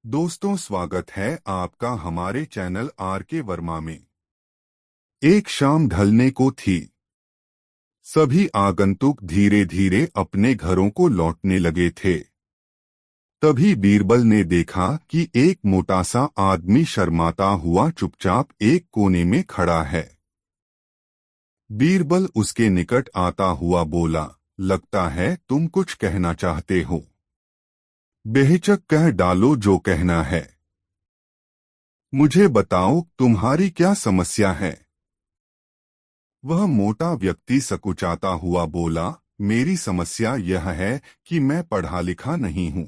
दोस्तों, स्वागत है आपका हमारे चैनल आर के वर्मा में। एक शाम ढलने को थी। सभी आगंतुक धीरे धीरे अपने घरों को लौटने लगे थे। तभी बीरबल ने देखा कि एक मोटा सा आदमी शर्माता हुआ चुपचाप एक कोने में खड़ा है। बीरबल उसके निकट आता हुआ बोला, लगता है तुम कुछ कहना चाहते हो। बेहिचक कह डालो जो कहना है। मुझे बताओ, तुम्हारी क्या समस्या है। वह मोटा व्यक्ति सकुचाता हुआ बोला, मेरी समस्या यह है कि मैं पढ़ा लिखा नहीं हूँ।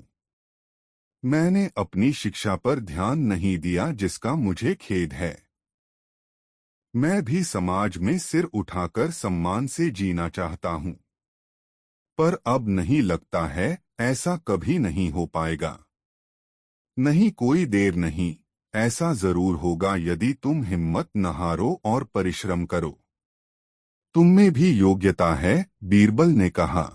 मैंने अपनी शिक्षा पर ध्यान नहीं दिया, जिसका मुझे खेद है। मैं भी समाज में सिर उठाकर सम्मान से जीना चाहता हूँ, पर अब नहीं लगता है ऐसा कभी नहीं हो पाएगा। नहीं, कोई देर नहीं, ऐसा जरूर होगा यदि तुम हिम्मत न हारो और परिश्रम करो। तुममें भी योग्यता है, बीरबल ने कहा।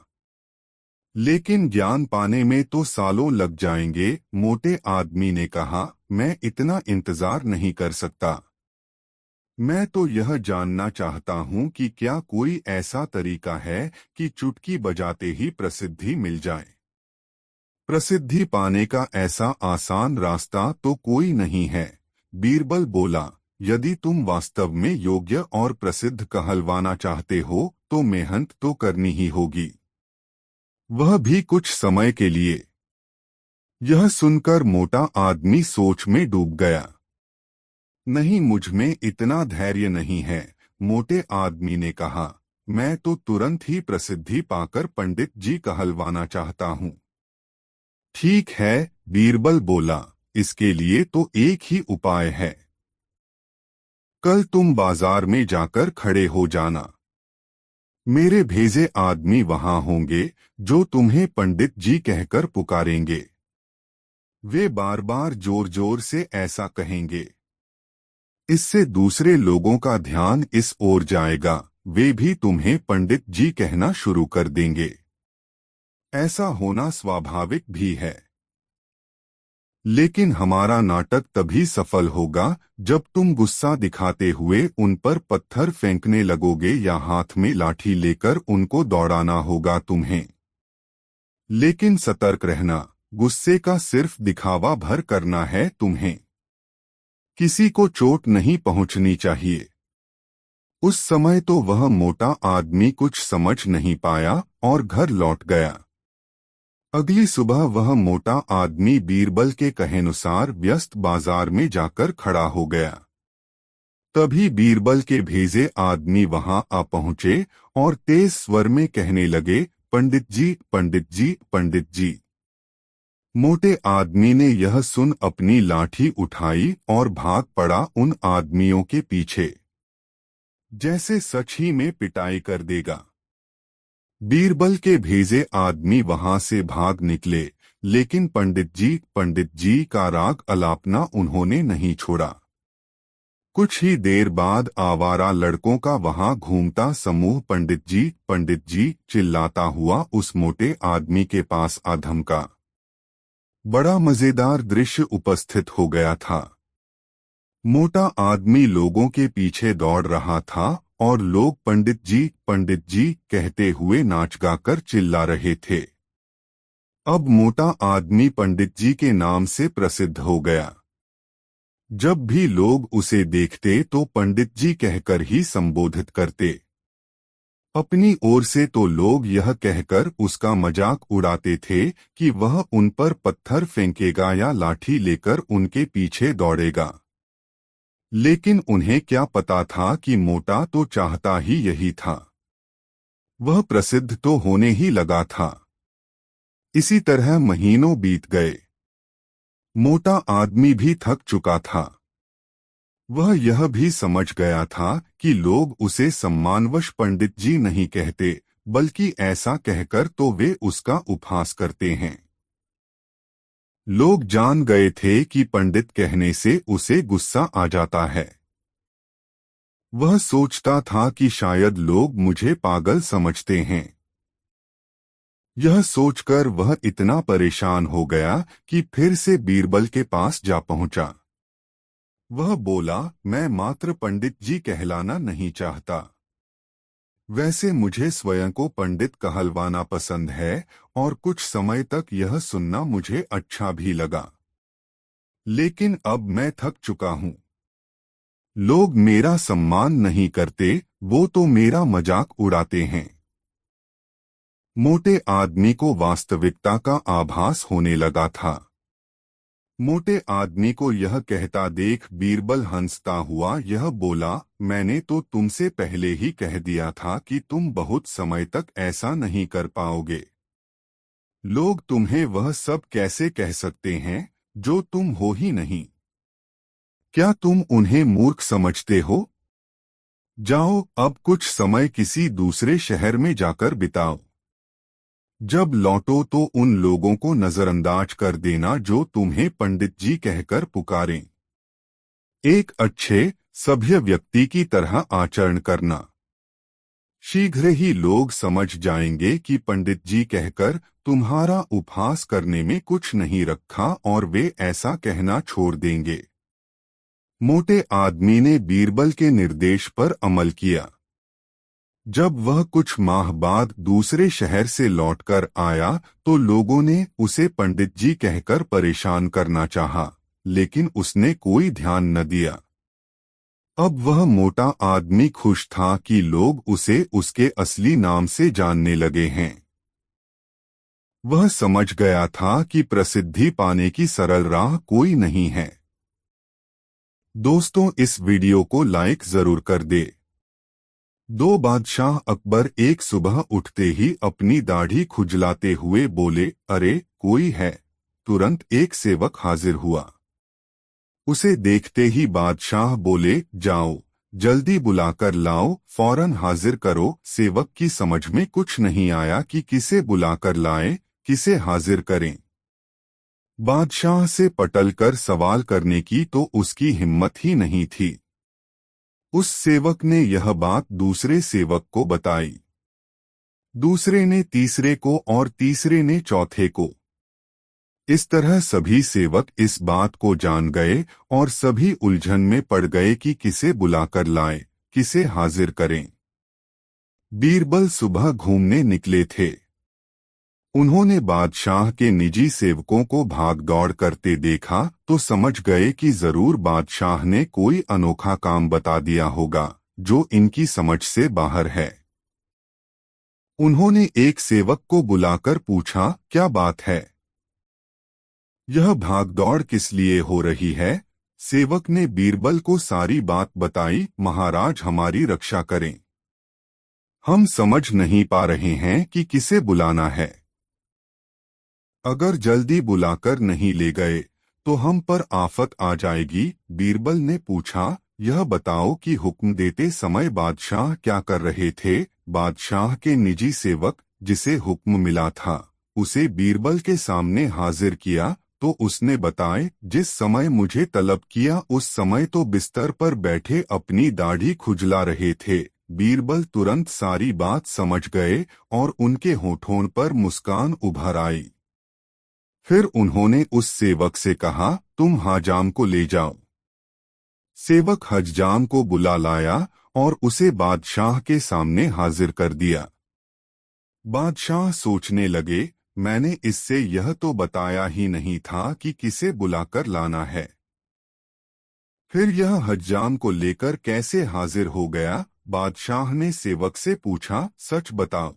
लेकिन ज्ञान पाने में तो सालों लग जाएंगे, मोटे आदमी ने कहा। मैं इतना इंतजार नहीं कर सकता। मैं तो यह जानना चाहता हूँ कि क्या कोई ऐसा तरीका है कि चुटकी बजाते ही प्रसिद्धि मिल जाए। प्रसिद्धि पाने का ऐसा आसान रास्ता तो कोई नहीं है, बीरबल बोला। यदि तुम वास्तव में योग्य और प्रसिद्ध कहलवाना चाहते हो तो मेहनत तो करनी ही होगी, वह भी कुछ समय के लिए। यह सुनकर मोटा आदमी सोच में डूब गया। नहीं, मुझ में इतना धैर्य नहीं है, मोटे आदमी ने कहा। मैं तो तुरंत ही प्रसिद्धि पाकर पंडित जी कहलवाना चाहता हूँ। ठीक है, बीरबल बोला, इसके लिए तो एक ही उपाय है। कल तुम बाजार में जाकर खड़े हो जाना। मेरे भेजे आदमी वहां होंगे जो तुम्हें पंडित जी कहकर पुकारेंगे। वे बार बार जोर जोर से ऐसा कहेंगे। इससे दूसरे लोगों का ध्यान इस ओर जाएगा, वे भी तुम्हें पंडित जी कहना शुरू कर देंगे। ऐसा होना स्वाभाविक भी है। लेकिन हमारा नाटक तभी सफल होगा जब तुम गुस्सा दिखाते हुए उन पर पत्थर फेंकने लगोगे या हाथ में लाठी लेकर उनको दौड़ाना होगा तुम्हें। लेकिन सतर्क रहना, गुस्से का सिर्फ दिखावा भर करना है तुम्हें। किसी को चोट नहीं पहुंचनी चाहिए। उस समय तो वह मोटा आदमी कुछ समझ नहीं पाया और घर लौट गया। अगली सुबह वह मोटा आदमी बीरबल के कहेनुसार व्यस्त बाजार में जाकर खड़ा हो गया। तभी बीरबल के भेजे आदमी वहां आ पहुंचे और तेज स्वर में कहने लगे, पंडित जी, पंडित जी, पंडित जी। मोटे आदमी ने यह सुन अपनी लाठी उठाई और भाग पड़ा उन आदमियों के पीछे, जैसे सच ही में पिटाई कर देगा। बीरबल के भेजे आदमी वहां से भाग निकले, लेकिन पंडित जी का राग अलापना उन्होंने नहीं छोड़ा। कुछ ही देर बाद आवारा लड़कों का वहां घूमता समूह पंडित जी चिल्लाता हुआ उस मोटे आदमी के पास आ धमका। बड़ा मजेदार दृश्य उपस्थित हो गया था। मोटा आदमी लोगों के पीछे दौड़ रहा था और लोग पंडित जी कहते हुए नाच गाकर चिल्ला रहे थे। अब मोटा आदमी पंडित जी के नाम से प्रसिद्ध हो गया। जब भी लोग उसे देखते तो पंडित जी कहकर ही संबोधित करते। अपनी ओर से तो लोग यह कहकर उसका मजाक उड़ाते थे कि वह उन पर पत्थर फेंकेगा या लाठी लेकर उनके पीछे दौड़ेगा। लेकिन उन्हें क्या पता था कि मोटा तो चाहता ही यही था। वह प्रसिद्ध तो होने ही लगा था। इसी तरह महीनों बीत गए। मोटा आदमी भी थक चुका था। वह यह भी समझ गया था कि लोग उसे सम्मानवश पंडित जी नहीं कहते, बल्कि ऐसा कहकर तो वे उसका उपहास करते हैं। लोग जान गए थे कि पंडित कहने से उसे गुस्सा आ जाता है। वह सोचता था कि शायद लोग मुझे पागल समझते हैं। यह सोचकर वह इतना परेशान हो गया कि फिर से बीरबल के पास जा पहुंचा। वह बोला, मैं मात्र पंडित जी कहलाना नहीं चाहता। वैसे मुझे स्वयं को पंडित कहलवाना पसंद है और कुछ समय तक यह सुनना मुझे अच्छा भी लगा। लेकिन अब मैं थक चुका हूं। लोग मेरा सम्मान नहीं करते, वो तो मेरा मजाक उड़ाते हैं। मोटे आदमी को वास्तविकता का आभास होने लगा था। मोटे आदमी को यह कहता देख बीरबल हंसता हुआ यह बोला, मैंने तो तुमसे पहले ही कह दिया था कि तुम बहुत समय तक ऐसा नहीं कर पाओगे। लोग तुम्हें वह सब कैसे कह सकते हैं जो तुम हो ही नहीं। क्या तुम उन्हें मूर्ख समझते हो? जाओ अब कुछ समय किसी दूसरे शहर में जाकर बिताओ। जब लौटो तो उन लोगों को नजरअंदाज कर देना जो तुम्हें पंडित जी कहकर पुकारें। एक अच्छे सभ्य व्यक्ति की तरह आचरण करना। शीघ्र ही लोग समझ जाएंगे कि पंडित जी कहकर तुम्हारा उपहास करने में कुछ नहीं रखा और वे ऐसा कहना छोड़ देंगे। मोटे आदमी ने बीरबल के निर्देश पर अमल किया। जब वह कुछ माह बाद दूसरे शहर से लौटकर आया तो लोगों ने उसे पंडित जी कहकर परेशान करना चाहा, लेकिन उसने कोई ध्यान न दिया। अब वह मोटा आदमी खुश था कि लोग उसे उसके असली नाम से जानने लगे हैं। वह समझ गया था कि प्रसिद्धि पाने की सरल राह कोई नहीं है। दोस्तों, इस वीडियो को लाइक जरूर कर दे। दो बादशाह अकबर एक सुबह उठते ही अपनी दाढ़ी खुजलाते हुए बोले, अरे कोई है। तुरंत एक सेवक हाजिर हुआ। उसे देखते ही बादशाह बोले, जाओ जल्दी बुलाकर लाओ, फौरन हाजिर करो। सेवक की समझ में कुछ नहीं आया कि किसे बुलाकर लाए, किसे हाजिर करें। बादशाह से पटलकर सवाल करने की तो उसकी हिम्मत ही नहीं थी। उस सेवक ने यह बात दूसरे सेवक को बताई। दूसरे ने तीसरे को और तीसरे ने चौथे को। इस तरह सभी सेवक इस बात को जान गए और सभी उलझन में पड़ गए कि किसे बुलाकर लाएं, किसे हाजिर करें। बीरबल सुबह घूमने निकले थे। उन्होंने बादशाह के निजी सेवकों को भाग दौड़ करते देखा तो समझ गए कि जरूर बादशाह ने कोई अनोखा काम बता दिया होगा जो इनकी समझ से बाहर है। उन्होंने एक सेवक को बुलाकर पूछा, क्या बात है? यह भागदौड़ किस लिए हो रही है? सेवक ने बीरबल को सारी बात बताई। महाराज, हमारी रक्षा करें। हम समझ नहीं पा रहे हैं कि किसे बुलाना है। अगर जल्दी बुलाकर नहीं ले गए तो हम पर आफत आ जाएगी। बीरबल ने पूछा, यह बताओ कि हुक्म देते समय बादशाह क्या कर रहे थे? बादशाह के निजी सेवक जिसे हुक्म मिला था उसे बीरबल के सामने हाजिर किया तो उसने बताए, जिस समय मुझे तलब किया उस समय तो बिस्तर पर बैठे अपनी दाढ़ी खुजला रहे थे। बीरबल तुरंत सारी बात समझ गए और उनके होठों पर मुस्कान उभर आई। फिर उन्होंने उस सेवक से कहा, तुम हजाम को ले जाओ। सेवक हजाम को बुला लाया और उसे बादशाह के सामने हाजिर कर दिया। बादशाह सोचने लगे, मैंने इससे यह तो बताया ही नहीं था कि किसे बुलाकर लाना है। फिर यह हजाम को लेकर कैसे हाजिर हो गया? बादशाह ने सेवक से पूछा, सच बताओ।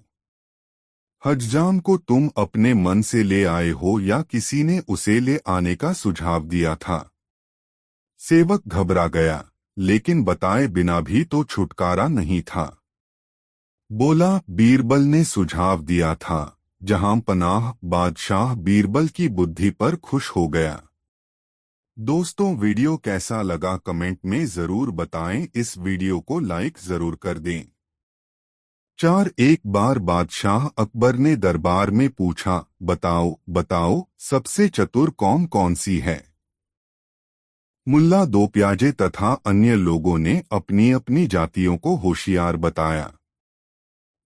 हज्जाम को तुम अपने मन से ले आए हो या किसी ने उसे ले आने का सुझाव दिया था? सेवक घबरा गया, लेकिन बताए बिना भी तो छुटकारा नहीं था। बोला, बीरबल ने सुझाव दिया था। जहां पनाह। बादशाह बीरबल की बुद्धि पर खुश हो गया। दोस्तों, वीडियो कैसा लगा कमेंट में जरूर बताएं। इस वीडियो को लाइक जरूर कर दें। एक बार बादशाह अकबर ने दरबार में पूछा, बताओ बताओ सबसे चतुर कौन कौन सी है? मुल्ला दो प्याजे तथा अन्य लोगों ने अपनी अपनी जातियों को होशियार बताया।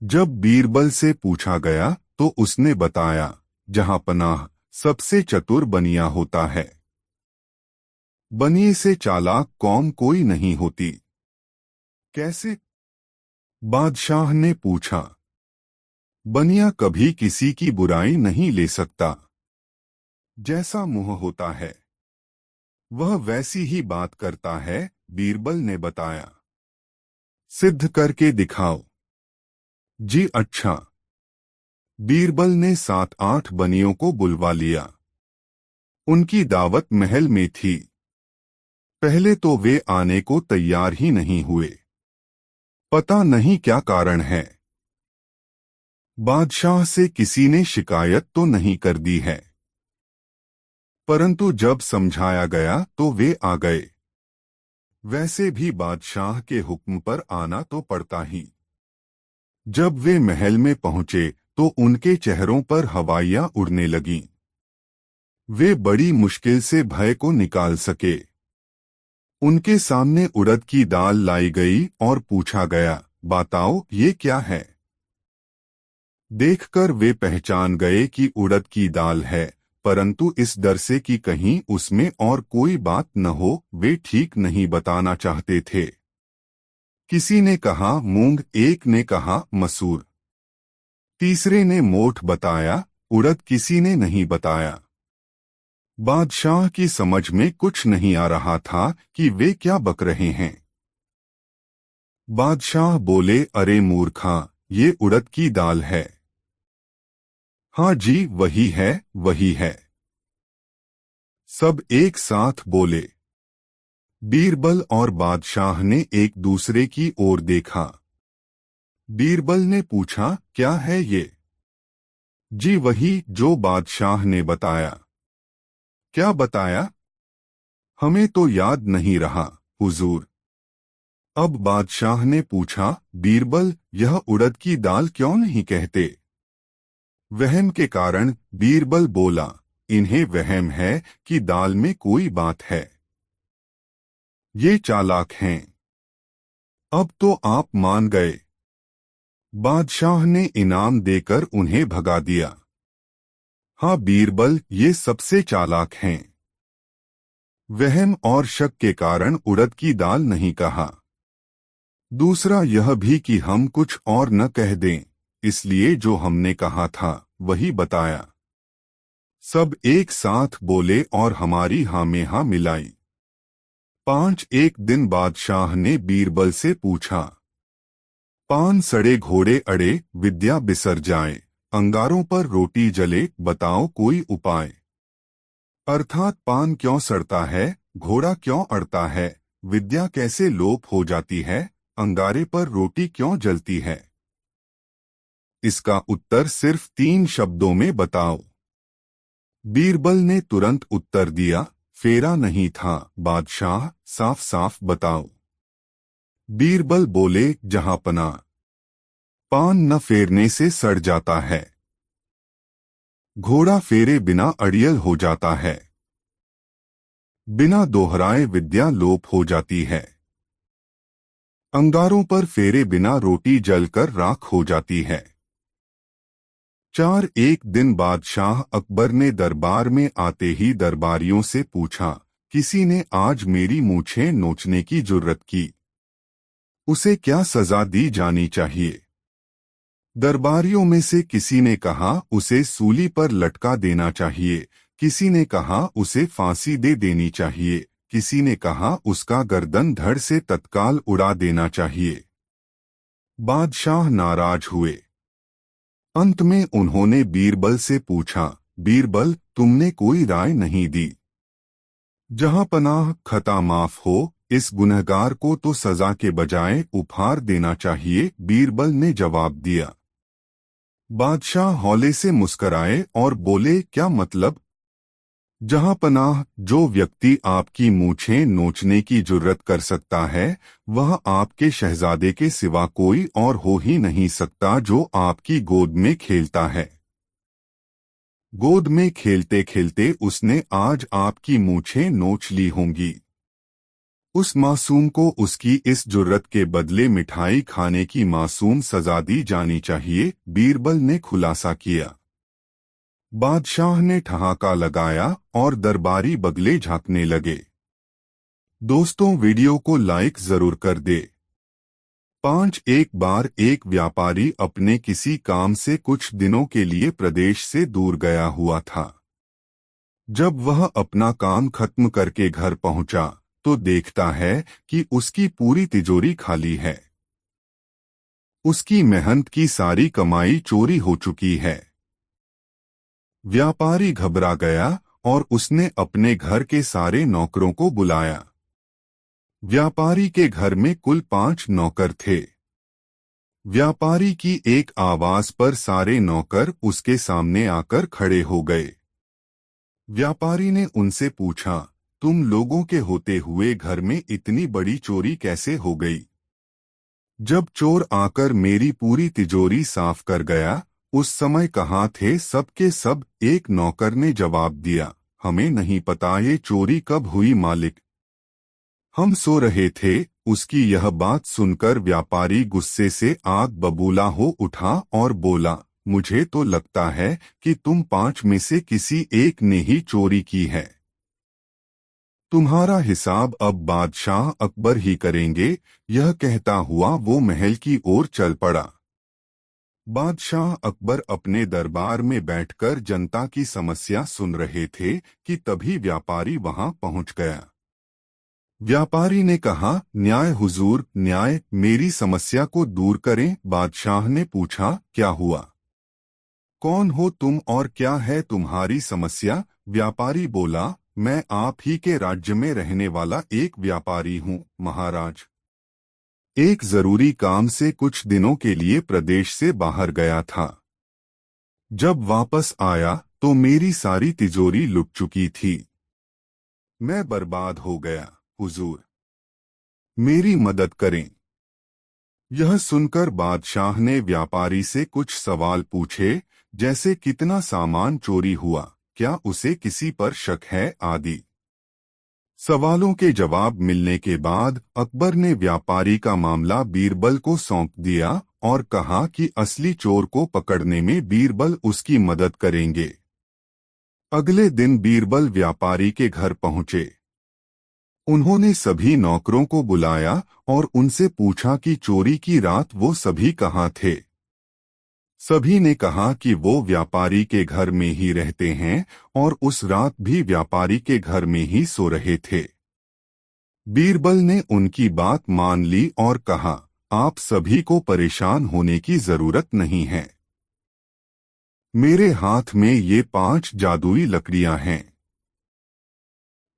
जब बीरबल से पूछा गया तो उसने बताया, जहां पनाह सबसे चतुर बनिया होता है। बनिए से चालाक कौम कोई नहीं होती। कैसे? बादशाह ने पूछा। बनिया कभी किसी की बुराई नहीं ले सकता। जैसा मुंह होता है वह वैसी ही बात करता है, बीरबल ने बताया। सिद्ध करके दिखाओ। जी अच्छा। बीरबल ने 7-8 बनियों को बुलवा लिया। उनकी दावत महल में थी। पहले तो वे आने को तैयार ही नहीं हुए। पता नहीं क्या कारण है। बादशाह से किसी ने शिकायत तो नहीं कर दी है, परंतु जब समझाया गया तो वे आ गए। वैसे भी बादशाह के हुक्म पर आना तो पड़ता ही। जब वे महल में पहुंचे तो उनके चेहरों पर हवाइयां उड़ने लगीं। वे बड़ी मुश्किल से भय को निकाल सके। उनके सामने उड़द की दाल लाई गई और पूछा गया, बताओ ये क्या है? देखकर वे पहचान गए कि उड़द की दाल है, परंतु इस डर से कि कहीं उसमें और कोई बात न हो, वे ठीक नहीं बताना चाहते थे। किसी ने कहा मूंग, एक ने कहा मसूर, तीसरे ने मोठ बताया, उड़द किसी ने नहीं बताया। बादशाह की समझ में कुछ नहीं आ रहा था कि वे क्या बक रहे हैं। बादशाह बोले, अरे मूर्खा, ये उड़द की दाल है। हाँ जी, वही है, वही है। सब एक साथ बोले। बीरबल और बादशाह ने एक दूसरे की ओर देखा। बीरबल ने पूछा, क्या है ये? जी वही जो बादशाह ने बताया। क्या बताया? हमें तो याद नहीं रहा, हुजूर। अब बादशाह ने पूछा, बीरबल, यह उड़द की दाल क्यों नहीं कहते? वहम के कारण बीरबल बोला, इन्हें वहम है कि दाल में कोई बात है। ये चालाक हैं। अब तो आप मान गए। बादशाह ने इनाम देकर उन्हें भगा दिया। हाँ बीरबल, ये सबसे चालाक हैं। वहम और शक के कारण उड़द की दाल नहीं कहा। दूसरा यह भी कि हम कुछ और न कह दें, इसलिए जो हमने कहा था वही बताया। सब एक साथ बोले और हमारी हाँ में हाँ मिलाई। 5 दिन बादशाह ने बीरबल से पूछा, 5 सड़े घोड़े अड़े, विद्या बिसर जाए, अंगारों पर रोटी जले, बताओ कोई उपाय। अर्थात पान क्यों सड़ता है, घोड़ा क्यों अड़ता है, विद्या कैसे लोप हो जाती है, अंगारे पर रोटी क्यों जलती है। इसका उत्तर सिर्फ 3 शब्दों में बताओ। बीरबल ने तुरंत उत्तर दिया, फेरा नहीं था बादशाह, साफ साफ बताओ। बीरबल बोले, जहांपना, पान न फेरने से सड़ जाता है, घोड़ा फेरे बिना अड़ियल हो जाता है, बिना दोहराए विद्या लोप हो जाती है, अंगारों पर फेरे बिना रोटी जलकर राख हो जाती है। 1 दिन बादशाह अकबर ने दरबार में आते ही दरबारियों से पूछा, किसी ने आज मेरी मूछें नोचने की जुर्रत की, उसे क्या सजा दी जानी चाहिए? दरबारियों में से किसी ने कहा उसे सूली पर लटका देना चाहिए, किसी ने कहा उसे फांसी दे देनी चाहिए, किसी ने कहा उसका गर्दन धड़ से तत्काल उड़ा देना चाहिए। बादशाह नाराज हुए। अंत में उन्होंने बीरबल से पूछा, बीरबल, तुमने कोई राय नहीं दी? जहां पनाह, खता माफ हो, इस गुनहगार को तो सजा के बजाय उपहार देना चाहिए, बीरबल ने जवाब दिया। बादशाह हौले से मुस्कराए और बोले, क्या मतलब? जहां पनाह, जो व्यक्ति आपकी मूछें नोचने की जुर्रत कर सकता है वह आपके शहजादे के सिवा कोई और हो ही नहीं सकता जो आपकी गोद में खेलता है। गोद में खेलते खेलते उसने आज आपकी मूछें नोच ली होंगी। उस मासूम को उसकी इस जुर्रत के बदले मिठाई खाने की मासूम सजा दी जानी चाहिए, बीरबल ने खुलासा किया। बादशाह ने ठहाका लगाया और दरबारी बगले झांकने लगे। दोस्तों, वीडियो को लाइक जरूर कर दे। 5 एक बार एक व्यापारी अपने किसी काम से कुछ दिनों के लिए प्रदेश से दूर गया हुआ था। जब वह अपना काम खत्म करके घर पहुंचा तो देखता है कि उसकी पूरी तिजोरी खाली है। उसकी मेहनत की सारी कमाई चोरी हो चुकी है। व्यापारी घबरा गया और उसने अपने घर के सारे नौकरों को बुलाया। व्यापारी के घर में कुल 5 नौकर थे। व्यापारी की एक आवाज पर सारे नौकर उसके सामने आकर खड़े हो गए। व्यापारी ने उनसे पूछा, तुम लोगों के होते हुए घर में इतनी बड़ी चोरी कैसे हो गई? जब चोर आकर मेरी पूरी तिजोरी साफ कर गया, उस समय कहाँ थे सब के सब? एक नौकर ने जवाब दिया, हमें नहीं पता ये चोरी कब हुई मालिक, हम सो रहे थे। उसकी यह बात सुनकर व्यापारी गुस्से से आग बबूला हो उठा और बोला, मुझे तो लगता है कि तुम 5 में से किसी एक ने ही चोरी की है। तुम्हारा हिसाब अब बादशाह अकबर ही करेंगे। यह कहता हुआ वो महल की ओर चल पड़ा। बादशाह अकबर अपने दरबार में बैठकर जनता की समस्या सुन रहे थे कि तभी व्यापारी वहां पहुंच गया। व्यापारी ने कहा, न्याय हुजूर, न्याय, मेरी समस्या को दूर करें। बादशाह ने पूछा, क्या हुआ? कौन हो तुम और क्या है तुम्हारी समस्या? व्यापारी बोला, मैं आप ही के राज्य में रहने वाला एक व्यापारी हूँ महाराज। एक जरूरी काम से कुछ दिनों के लिए प्रदेश से बाहर गया था। जब वापस आया तो मेरी सारी तिजोरी लुट चुकी थी। मैं बर्बाद हो गया। हुजूर, मेरी मदद करें। यह सुनकर बादशाह ने व्यापारी से कुछ सवाल पूछे, जैसे कितना सामान चोरी हुआ, क्या उसे किसी पर शक है आदि। सवालों के जवाब मिलने के बाद अकबर ने व्यापारी का मामला बीरबल को सौंप दिया और कहा कि असली चोर को पकड़ने में बीरबल उसकी मदद करेंगे। अगले दिन बीरबल व्यापारी के घर पहुंचे। उन्होंने सभी नौकरों को बुलाया और उनसे पूछा कि चोरी की रात वो सभी कहाँ थे। सभी ने कहा कि वो व्यापारी के घर में ही रहते हैं और उस रात भी व्यापारी के घर में ही सो रहे थे। बीरबल ने उनकी बात मान ली और कहा, आप सभी को परेशान होने की जरूरत नहीं है। मेरे हाथ में ये 5 जादुई लकड़ियां हैं।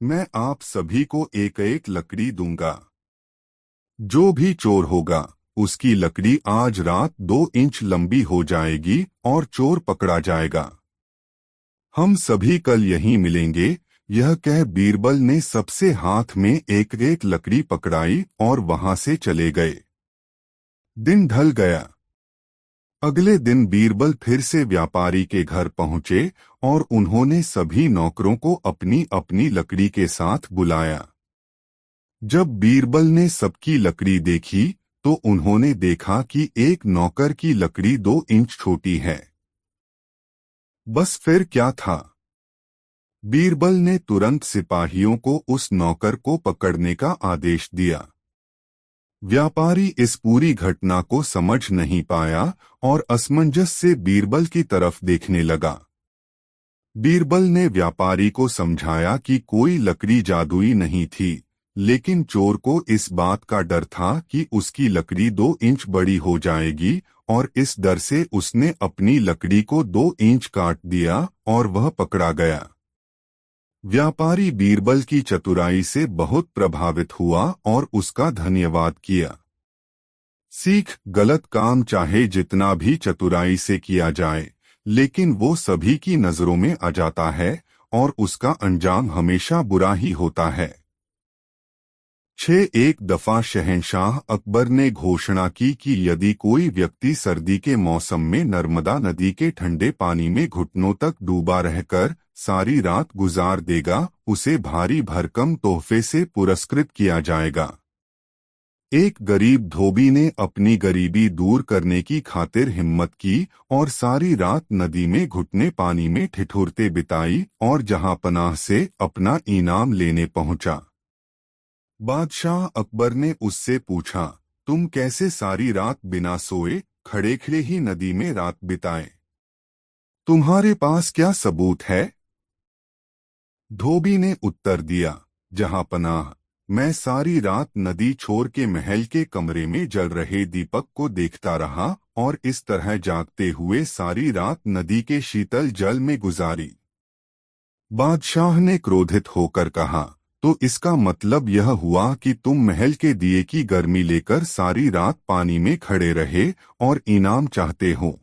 मैं आप सभी को एक एक लकड़ी दूंगा। जो भी चोर होगा उसकी लकड़ी आज रात 2 इंच लंबी हो जाएगी और चोर पकड़ा जाएगा। हम सभी कल यहीं मिलेंगे। यह कह बीरबल ने सबसे हाथ में एक एक लकड़ी पकड़ाई और वहां से चले गए। दिन ढल गया। अगले दिन बीरबल फिर से व्यापारी के घर पहुंचे और उन्होंने सभी नौकरों को अपनी अपनी लकड़ी के साथ बुलाया। जब बीरबल ने सबकी लकड़ी देखी तो उन्होंने देखा कि एक नौकर की लकड़ी 2 इंच छोटी है। बस फिर क्या था? बीरबल ने तुरंत सिपाहियों को उस नौकर को पकड़ने का आदेश दिया। व्यापारी इस पूरी घटना को समझ नहीं पाया और असमंजस से बीरबल की तरफ देखने लगा। बीरबल ने व्यापारी को समझाया कि कोई लकड़ी जादुई नहीं थी, लेकिन चोर को इस बात का डर था कि उसकी लकड़ी 2 इंच बड़ी हो जाएगी और इस डर से उसने अपनी लकड़ी को 2 इंच काट दिया और वह पकड़ा गया। व्यापारी बीरबल की चतुराई से बहुत प्रभावित हुआ और उसका धन्यवाद किया। सीख, गलत काम चाहे जितना भी चतुराई से किया जाए, लेकिन वो सभी की नजरों में आ जाता है और उसका अंजाम हमेशा बुरा ही होता है। एक दफा शहंशाह अकबर ने घोषणा की कि यदि कोई व्यक्ति सर्दी के मौसम में नर्मदा नदी के ठंडे पानी में घुटनों तक डूबा रहकर सारी रात गुजार देगा, उसे भारी भरकम तोहफे से पुरस्कृत किया जाएगा। एक गरीब धोबी ने अपनी गरीबी दूर करने की खातिर हिम्मत की और सारी रात नदी में घुटने पानी में ठिठुरते बिताई और जहांपनाह से अपना इनाम लेने पहुंचा। बादशाह अकबर ने उससे पूछा, तुम कैसे सारी रात बिना सोए खड़े खड़े ही नदी में रात बिताए? तुम्हारे पास क्या सबूत है? धोबी ने उत्तर दिया, जहांपनाह, मैं सारी रात नदी छोर के महल के कमरे में जल रहे दीपक को देखता रहा और इस तरह जागते हुए सारी रात नदी के शीतल जल में गुजारी। बादशाह ने क्रोधित होकर कहा, तो इसका मतलब यह हुआ कि तुम महल के दिए की गर्मी लेकर सारी रात पानी में खड़े रहे और इनाम चाहते हो।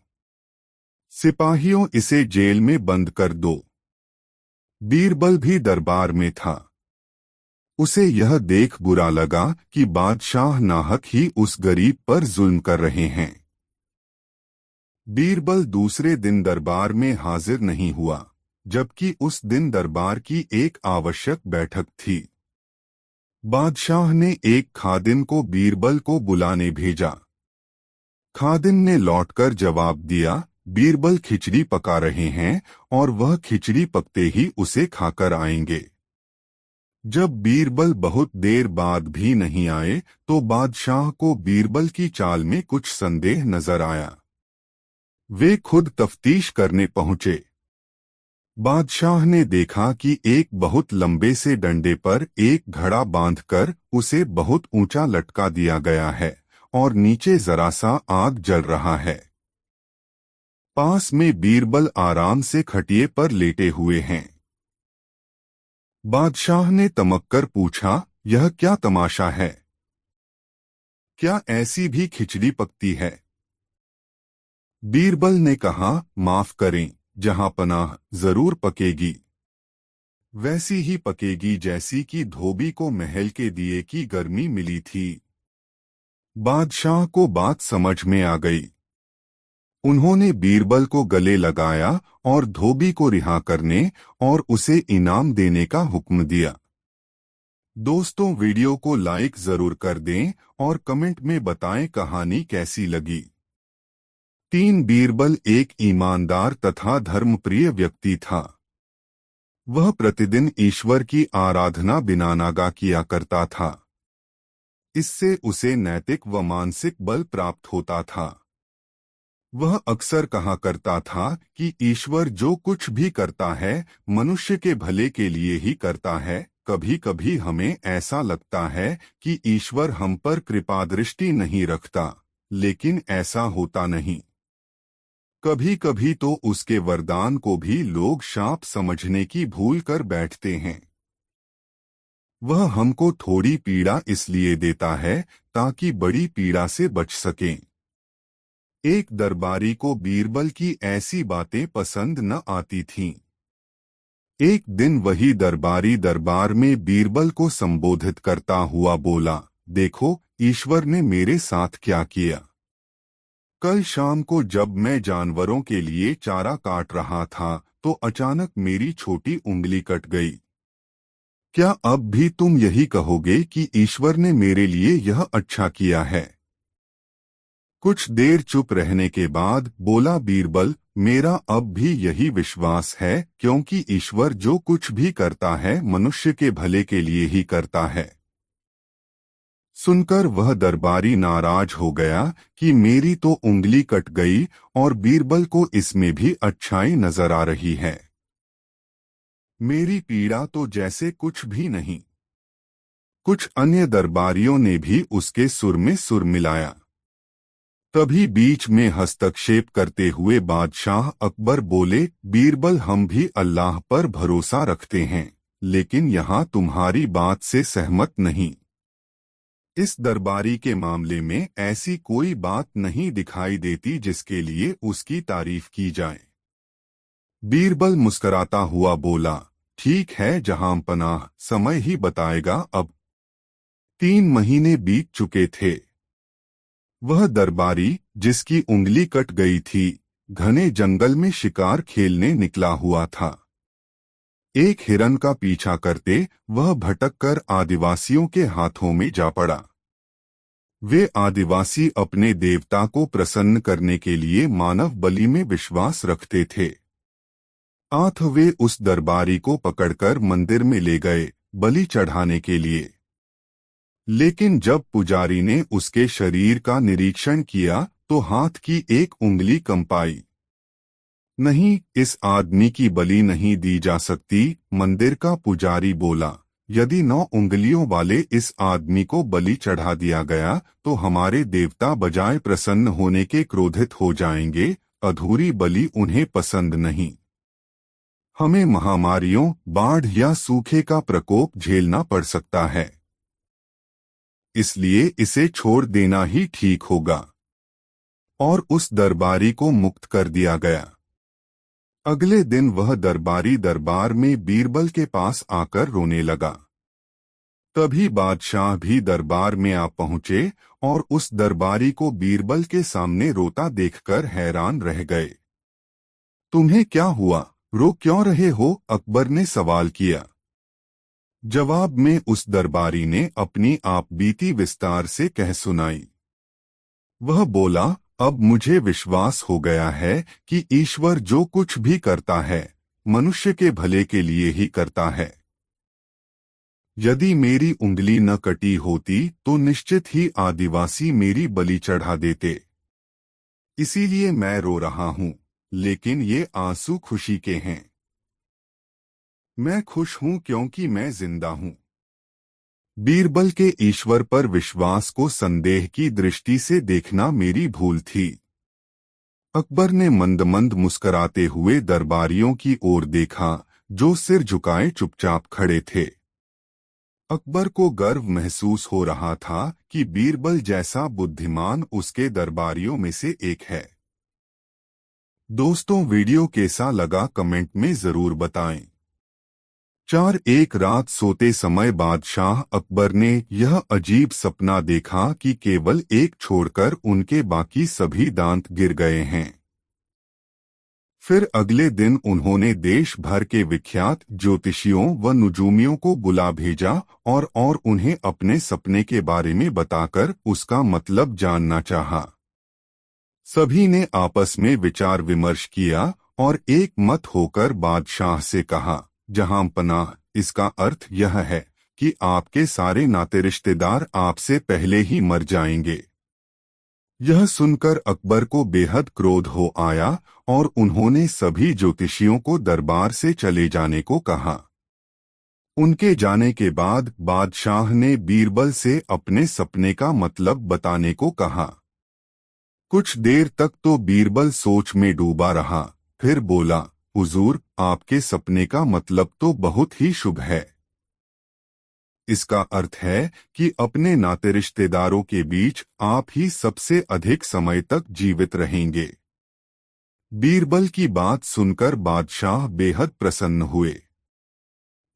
सिपाहियों, इसे जेल में बंद कर दो। बीरबल भी दरबार में था। उसे यह देख बुरा लगा कि बादशाह नाहक ही उस गरीब पर जुल्म कर रहे हैं। बीरबल दूसरे दिन दरबार में हाजिर नहीं हुआ, जबकि उस दिन दरबार की एक आवश्यक बैठक थी। बादशाह ने एक खादिम को बीरबल को बुलाने भेजा। खादिम ने लौटकर जवाब दिया, बीरबल खिचड़ी पका रहे हैं और वह खिचड़ी पकते ही उसे खाकर आएंगे। जब बीरबल बहुत देर बाद भी नहीं आए तो बादशाह को बीरबल की चाल में कुछ संदेह नजर आया। वे खुद तफ्तीश करने पहुंचे। बादशाह ने देखा कि एक बहुत लंबे से डंडे पर एक घड़ा बांधकर उसे बहुत ऊंचा लटका दिया गया है और नीचे जरा सा आग जल रहा है। पास में बीरबल आराम से खटिए पर लेटे हुए हैं। बादशाह ने तमक्कर पूछा, यह क्या तमाशा है? क्या ऐसी भी खिचड़ी पकती है? बीरबल ने कहा, माफ करें जहांपनाह, जरूर पकेगी। वैसी ही पकेगी जैसी कि धोबी को महल के दिए की गर्मी मिली थी। बादशाह को बात समझ में आ गई। उन्होंने बीरबल को गले लगाया और धोबी को रिहा करने और उसे इनाम देने का हुक्म दिया। दोस्तों, वीडियो को लाइक जरूर कर दें और कमेंट में बताएं कहानी कैसी लगी। बीरबल एक ईमानदार तथा धर्मप्रिय व्यक्ति था। वह प्रतिदिन ईश्वर की आराधना बिना नागा किया करता था। इससे उसे नैतिक व मानसिक बल प्राप्त होता था। वह अक्सर कहा करता था कि ईश्वर जो कुछ भी करता है मनुष्य के भले के लिए ही करता है। कभी कभी हमें ऐसा लगता है कि ईश्वर हम पर कृपा दृष्टि नहीं रखता, लेकिन ऐसा होता नहीं। कभी कभी तो उसके वरदान को भी लोग शाप समझने की भूल कर बैठते हैं। वह हमको थोड़ी पीड़ा इसलिए देता है ताकि बड़ी पीड़ा से बच सकें। एक दरबारी को बीरबल की ऐसी बातें पसंद न आती थीं। एक दिन वही दरबारी दरबार में बीरबल को संबोधित करता हुआ बोला, देखो ईश्वर ने मेरे साथ क्या किया। कल शाम को जब मैं जानवरों के लिए चारा काट रहा था तो अचानक मेरी छोटी उंगली कट गई। क्या अब भी तुम यही कहोगे कि ईश्वर ने मेरे लिए यह अच्छा किया है? कुछ देर चुप रहने के बाद बोला बीरबल, मेरा अब भी यही विश्वास है क्योंकि ईश्वर जो कुछ भी करता है मनुष्य के भले के लिए ही करता है। सुनकर वह दरबारी नाराज हो गया कि मेरी तो उंगली कट गई और बीरबल को इसमें भी अच्छाई नजर आ रही है। मेरी पीड़ा तो जैसे कुछ भी नहीं। कुछ अन्य दरबारियों ने भी उसके सुर में सुर मिलाया। तभी बीच में हस्तक्षेप करते हुए बादशाह अकबर बोले, बीरबल, हम भी अल्लाह पर भरोसा रखते हैं, लेकिन यहाँ तुम्हारी बात से सहमत नहीं। इस दरबारी के मामले में ऐसी कोई बात नहीं दिखाई देती जिसके लिए उसकी तारीफ की जाए। बीरबल मुस्कराता हुआ बोला, ठीक है जहांपनाह, समय ही बताएगा अब। 3 महीने बीत चुके थे। वह दरबारी, जिसकी उंगली कट गई थी, घने जंगल में शिकार खेलने निकला हुआ था। एक हिरन का पीछा करते वह भटककर आदिवासियों के हाथों में जा पड़ा। वे आदिवासी अपने देवता को प्रसन्न करने के लिए मानव बलि में विश्वास रखते थे। आठ वे उस दरबारी को पकड़कर मंदिर में ले गए बलि चढ़ाने के लिए। लेकिन जब पुजारी ने उसके शरीर का निरीक्षण किया तो हाथ की एक उंगली कंपाई। नहीं, इस आदमी की बलि नहीं दी जा सकती, मंदिर का पुजारी बोला। यदि 9 उंगलियों वाले इस आदमी को बलि चढ़ा दिया गया तो हमारे देवता बजाय प्रसन्न होने के क्रोधित हो जाएंगे। अधूरी बलि उन्हें पसंद नहीं। हमें महामारियों, बाढ़ या सूखे का प्रकोप झेलना पड़ सकता है, इसलिए इसे छोड़ देना ही ठीक होगा। और उस दरबारी को मुक्त कर दिया गया। अगले दिन वह दरबारी दरबार में बीरबल के पास आकर रोने लगा। तभी बादशाह भी दरबार में आ पहुंचे और उस दरबारी को बीरबल के सामने रोता देखकर हैरान रह गए। तुम्हें क्या हुआ, रो क्यों रहे हो? अकबर ने सवाल किया। जवाब में उस दरबारी ने अपनी आप बीती विस्तार से कह सुनाई। वह बोला, अब मुझे विश्वास हो गया है कि ईश्वर जो कुछ भी करता है मनुष्य के भले के लिए ही करता है। यदि मेरी उंगली न कटी होती तो निश्चित ही आदिवासी मेरी बलि चढ़ा देते। इसीलिए मैं रो रहा हूं, लेकिन ये आंसू खुशी के हैं। मैं खुश हूं क्योंकि मैं जिंदा हूं। बीरबल के ईश्वर पर विश्वास को संदेह की दृष्टि से देखना मेरी भूल थी। अकबर ने मंद मंद मुस्कराते हुए दरबारियों की ओर देखा, जो सिर झुकाए चुपचाप खड़े थे। अकबर को गर्व महसूस हो रहा था कि बीरबल जैसा बुद्धिमान उसके दरबारियों में से एक है। दोस्तों, वीडियो कैसा लगा कमेंट में जरूर बताएं। 4 एक रात सोते समय बादशाह अकबर ने यह अजीब सपना देखा कि केवल एक छोड़कर उनके बाकी सभी दांत गिर गए हैं। फिर अगले दिन उन्होंने देश भर के विख्यात ज्योतिषियों व नुजूमियों को बुला भेजा और उन्हें अपने सपने के बारे में बताकर उसका मतलब जानना चाहा। सभी ने आपस में विचार विमर्श किया और एक मत होकर बादशाह से कहा, जहां पनाह, इसका अर्थ यह है कि आपके सारे नाते रिश्तेदार आपसे पहले ही मर जाएंगे। यह सुनकर अकबर को बेहद क्रोध हो आया और उन्होंने सभी ज्योतिषियों को दरबार से चले जाने को कहा। उनके जाने के बाद बादशाह ने बीरबल से अपने सपने का मतलब बताने को कहा। कुछ देर तक तो बीरबल सोच में डूबा रहा, फिर बोला, हुजूर, आपके सपने का मतलब तो बहुत ही शुभ है। इसका अर्थ है कि अपने नाते रिश्तेदारों के बीच आप ही सबसे अधिक समय तक जीवित रहेंगे। बीरबल की बात सुनकर बादशाह बेहद प्रसन्न हुए।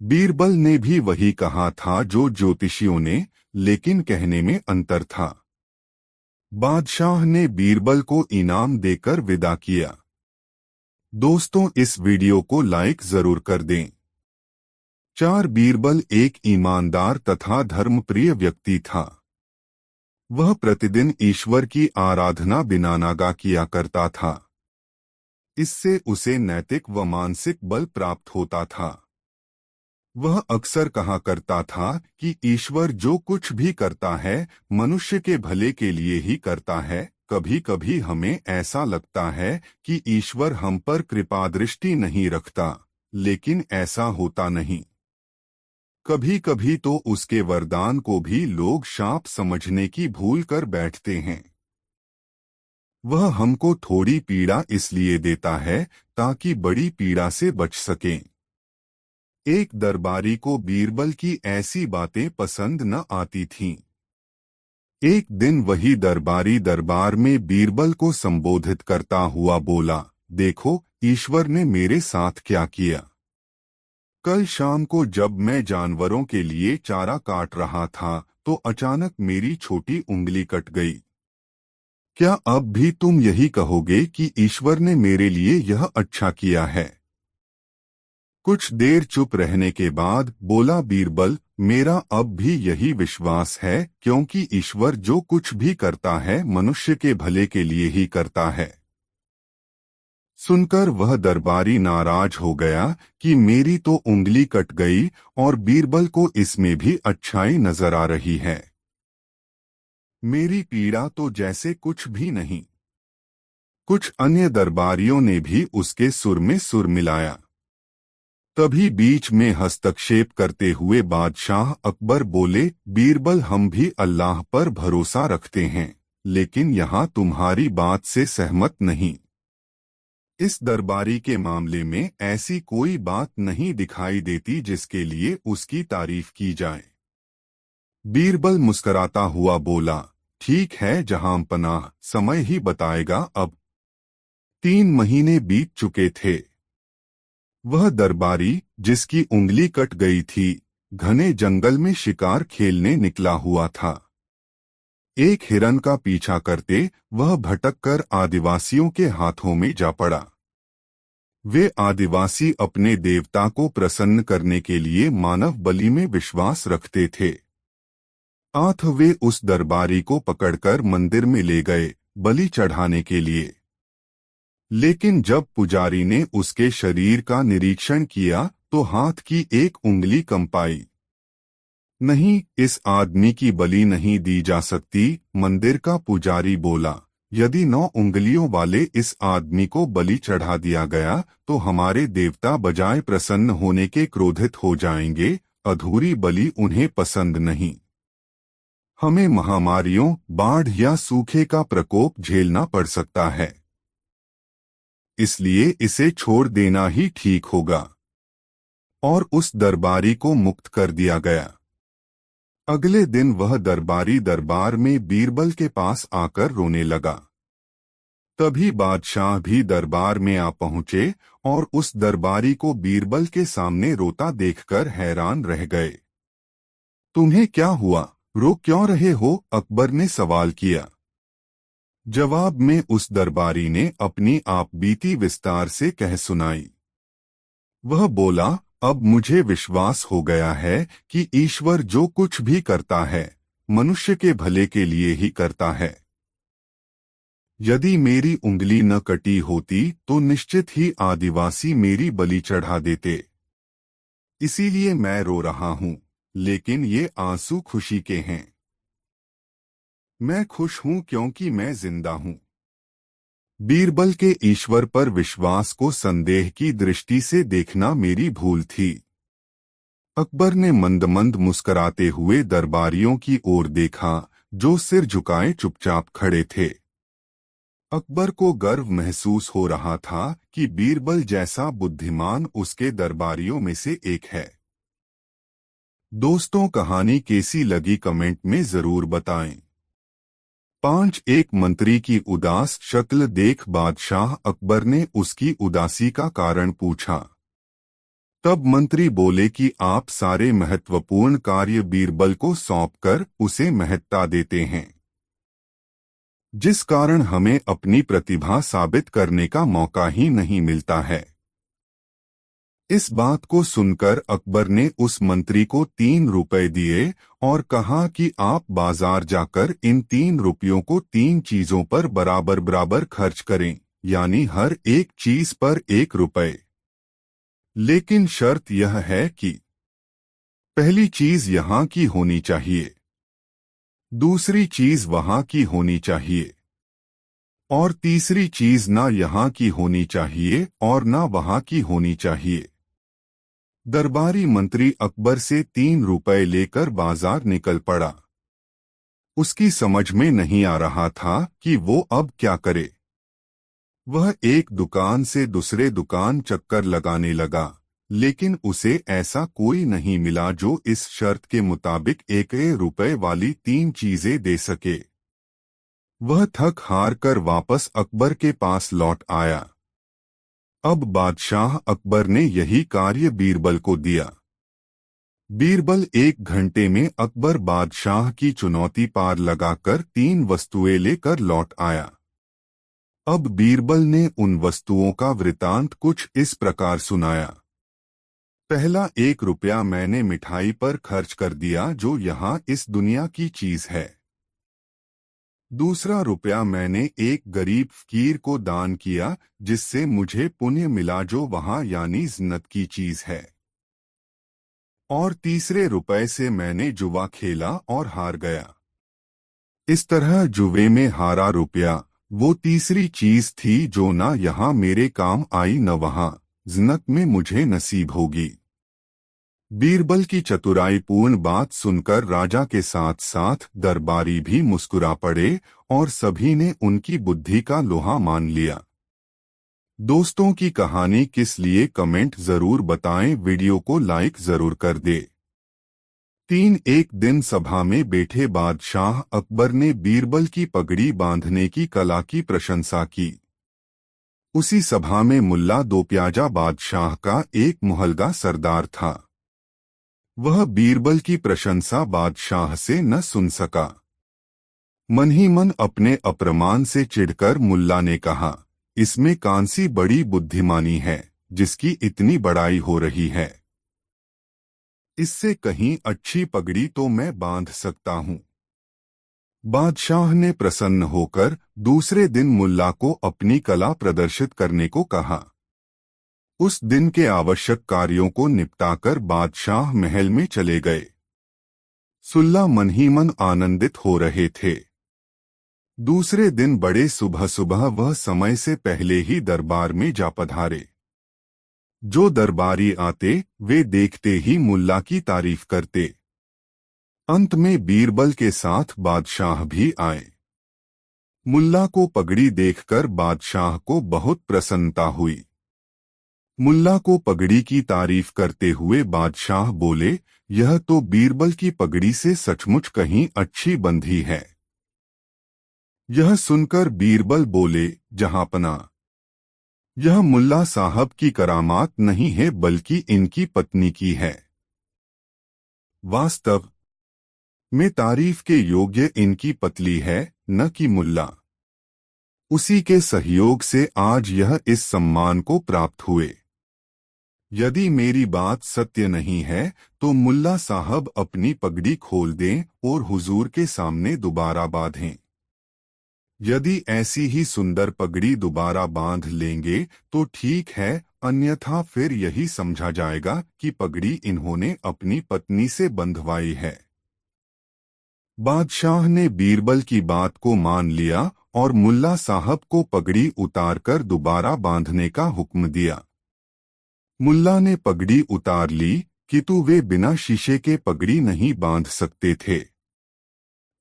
बीरबल ने भी वही कहा था जो ज्योतिषियों ने, लेकिन कहने में अंतर था। बादशाह ने बीरबल को इनाम देकर विदा किया। दोस्तों, इस वीडियो को लाइक जरूर कर दें। 4 बीरबल एक ईमानदार तथा धर्मप्रिय व्यक्ति था। वह प्रतिदिन ईश्वर की आराधना बिना नागा किया करता था। इससे उसे नैतिक व मानसिक बल प्राप्त होता था। वह अक्सर कहा करता था कि ईश्वर जो कुछ भी करता है मनुष्य के भले के लिए ही करता है। कभी कभी हमें ऐसा लगता है कि ईश्वर हम पर कृपा दृष्टि नहीं रखता, लेकिन ऐसा होता नहीं। कभी कभी तो उसके वरदान को भी लोग शाप समझने की भूल कर बैठते हैं। वह हमको थोड़ी पीड़ा इसलिए देता है ताकि बड़ी पीड़ा से बच सकें। एक दरबारी को बीरबल की ऐसी बातें पसंद न आती थीं। एक दिन वही दरबारी दरबार में बीरबल को संबोधित करता हुआ बोला, देखो, ईश्वर ने मेरे साथ क्या किया। कल शाम को जब मैं जानवरों के लिए चारा काट रहा था तो अचानक मेरी छोटी उंगली कट गई। क्या अब भी तुम यही कहोगे कि ईश्वर ने मेरे लिए यह अच्छा किया है? कुछ देर चुप रहने के बाद बोला बीरबल, मेरा अब भी यही विश्वास है, क्योंकि ईश्वर जो कुछ भी करता है मनुष्य के भले के लिए ही करता है। सुनकर वह दरबारी नाराज हो गया कि मेरी तो उंगली कट गई और बीरबल को इसमें भी अच्छाई नजर आ रही है। मेरी पीड़ा तो जैसे कुछ भी नहीं। कुछ अन्य दरबारियों ने भी उसके सुर में सुर मिलाया। तभी बीच में हस्तक्षेप करते हुए बादशाह अकबर बोले, बीरबल, हम भी अल्लाह पर भरोसा रखते हैं, लेकिन यहाँ तुम्हारी बात से सहमत नहीं। इस दरबारी के मामले में ऐसी कोई बात नहीं दिखाई देती जिसके लिए उसकी तारीफ की जाए। बीरबल मुस्कराता हुआ बोला, ठीक है जहां पनाह, समय ही बताएगा। अब 3 महीने बीत चुके थे। वह दरबारी जिसकी उंगली कट गई थी, घने जंगल में शिकार खेलने निकला हुआ था। एक हिरन का पीछा करते वह भटककर आदिवासियों के हाथों में जा पड़ा। वे आदिवासी अपने देवता को प्रसन्न करने के लिए मानव बलि में विश्वास रखते थे। आठ वे उस दरबारी को पकड़कर मंदिर में ले गए बलि चढ़ाने के लिए। लेकिन जब पुजारी ने उसके शरीर का निरीक्षण किया तो हाथ की एक उंगली कंपाई। नहीं, इस आदमी की बलि नहीं दी जा सकती। मंदिर का पुजारी बोला, यदि 9 उंगलियों वाले इस आदमी को बलि चढ़ा दिया गया तो हमारे देवता बजाय प्रसन्न होने के क्रोधित हो जाएंगे। अधूरी बलि उन्हें पसंद नहीं। हमें महामारियों, बाढ़ या सूखे का प्रकोप झेलना पड़ सकता है, इसलिए इसे छोड़ देना ही ठीक होगा। और उस दरबारी को मुक्त कर दिया गया। अगले दिन वह दरबारी दरबार में बीरबल के पास आकर रोने लगा। तभी बादशाह भी दरबार में आ पहुंचे और उस दरबारी को बीरबल के सामने रोता देखकर हैरान रह गए। तुम्हें क्या हुआ, रो क्यों रहे हो? अकबर ने सवाल किया। जवाब में उस दरबारी ने अपनी आप बीती विस्तार से कह सुनाई। वह बोला, अब मुझे विश्वास हो गया है कि ईश्वर जो कुछ भी करता है मनुष्य के भले के लिए ही करता है। यदि मेरी उंगली न कटी होती तो निश्चित ही आदिवासी मेरी बलि चढ़ा देते। इसीलिए मैं रो रहा हूं, लेकिन ये आंसू खुशी के हैं। मैं खुश हूं क्योंकि मैं जिंदा हूं। बीरबल के ईश्वर पर विश्वास को संदेह की दृष्टि से देखना मेरी भूल थी। अकबर ने मंद मंद मुस्कराते हुए दरबारियों की ओर देखा जो सिर झुकाए चुपचाप खड़े थे। अकबर को गर्व महसूस हो रहा था कि बीरबल जैसा बुद्धिमान उसके दरबारियों में से एक है। दोस्तों, कहानी कैसी लगी कमेंट में जरूर बताएं। 5 एक मंत्री की उदास शक्ल देख बादशाह अकबर ने उसकी उदासी का कारण पूछा। तब मंत्री बोले कि आप सारे महत्वपूर्ण कार्य बीरबल को सौंपकर उसे महत्ता देते हैं, जिस कारण हमें अपनी प्रतिभा साबित करने का मौका ही नहीं मिलता है। इस बात को सुनकर अकबर ने उस मंत्री को 3 रुपए दिए और कहा कि आप बाजार जाकर इन 3 रुपयों को 3 चीजों पर बराबर बराबर खर्च करें, यानी हर एक चीज पर 1 रुपए। लेकिन शर्त यह है कि पहली चीज यहाँ की होनी चाहिए, दूसरी चीज वहाँ की होनी चाहिए और तीसरी चीज ना यहाँ की होनी चाहिए और ना वहाँ की होनी चाहिए। दरबारी मंत्री अकबर से 3 रुपए लेकर बाजार निकल पड़ा। उसकी समझ में नहीं आ रहा था कि वो अब क्या करे। वह एक दुकान से दूसरे दुकान चक्कर लगाने लगा, लेकिन उसे ऐसा कोई नहीं मिला जो इस शर्त के मुताबिक 1 रुपए वाली 3 चीजें दे सके। वह थक हार कर वापस अकबर के पास लौट आया। अब बादशाह अकबर ने यही कार्य बीरबल को दिया। बीरबल 1 घंटे में अकबर बादशाह की चुनौती पार लगाकर 3 वस्तुएं लेकर लौट आया। अब बीरबल ने उन वस्तुओं का वृतांत कुछ इस प्रकार सुनाया। पहला, 1 रुपया मैंने मिठाई पर खर्च कर दिया जो यहाँ इस दुनिया की चीज है। दूसरा रुपया मैंने एक गरीब फकीर को दान किया जिससे मुझे पुण्य मिला जो वहां यानी जन्नत की चीज है। और तीसरे रुपए से मैंने जुआ खेला और हार गया। इस तरह जुए में हारा रुपया वो तीसरी चीज थी जो ना यहाँ मेरे काम आई न वहां जन्नत में मुझे नसीब होगी। बीरबल की चतुराईपूर्ण बात सुनकर राजा के साथ साथ दरबारी भी मुस्कुरा पड़े और सभी ने उनकी बुद्धि का लोहा मान लिया। दोस्तों की कहानी किस लिए कमेंट जरूर बताएं, वीडियो को लाइक जरूर कर दे। 3 एक दिन सभा में बैठे बादशाह अकबर ने बीरबल की पगड़ी बांधने की कला की प्रशंसा की। उसी सभा में मुल्ला दोप्याजा बादशाह का एक मुहल्गा सरदार था। वह बीरबल की प्रशंसा बादशाह से न सुन सका। मन ही मन अपने अप्रमाण से चिढ़कर मुल्ला ने कहा, इसमें कौन सी बड़ी बुद्धिमानी है जिसकी इतनी बड़ाई हो रही है। इससे कहीं अच्छी पगड़ी तो मैं बांध सकता हूँ। बादशाह ने प्रसन्न होकर दूसरे दिन मुल्ला को अपनी कला प्रदर्शित करने को कहा। उस दिन के आवश्यक कार्यों को निपटाकर बादशाह महल में चले गए। सुल्ला मन ही मन आनंदित हो रहे थे। दूसरे दिन बड़े सुबह सुबह वह समय से पहले ही दरबार में जा पधारे। जो दरबारी आते वे देखते ही मुल्ला की तारीफ करते। अंत में बीरबल के साथ बादशाह भी आए। मुल्ला को पगड़ी देखकर बादशाह को बहुत प्रसन्नता हुई। मुल्ला को पगड़ी की तारीफ करते हुए बादशाह बोले, यह तो बीरबल की पगड़ी से सचमुच कहीं अच्छी बंधी है। यह सुनकर बीरबल बोले, जहांपना, यह मुल्ला साहब की करामात नहीं है बल्कि इनकी पत्नी की है। वास्तव में तारीफ के योग्य इनकी पतली है न कि मुल्ला। उसी के सहयोग से आज यह इस सम्मान को प्राप्त हुए। यदि मेरी बात सत्य नहीं है तो मुल्ला साहब अपनी पगड़ी खोल दें और हुजूर के सामने दोबारा बांधें। यदि ऐसी ही सुंदर पगड़ी दोबारा बांध लेंगे तो ठीक है, अन्यथा फिर यही समझा जाएगा कि पगड़ी इन्होंने अपनी पत्नी से बंधवाई है। बादशाह ने बीरबल की बात को मान लिया और मुल्ला साहब को पगड़ी उतारकर दोबारा बांधने का हुक्म दिया। मुल्ला ने पगड़ी उतार ली किंतु वे बिना शीशे के पगड़ी नहीं बांध सकते थे।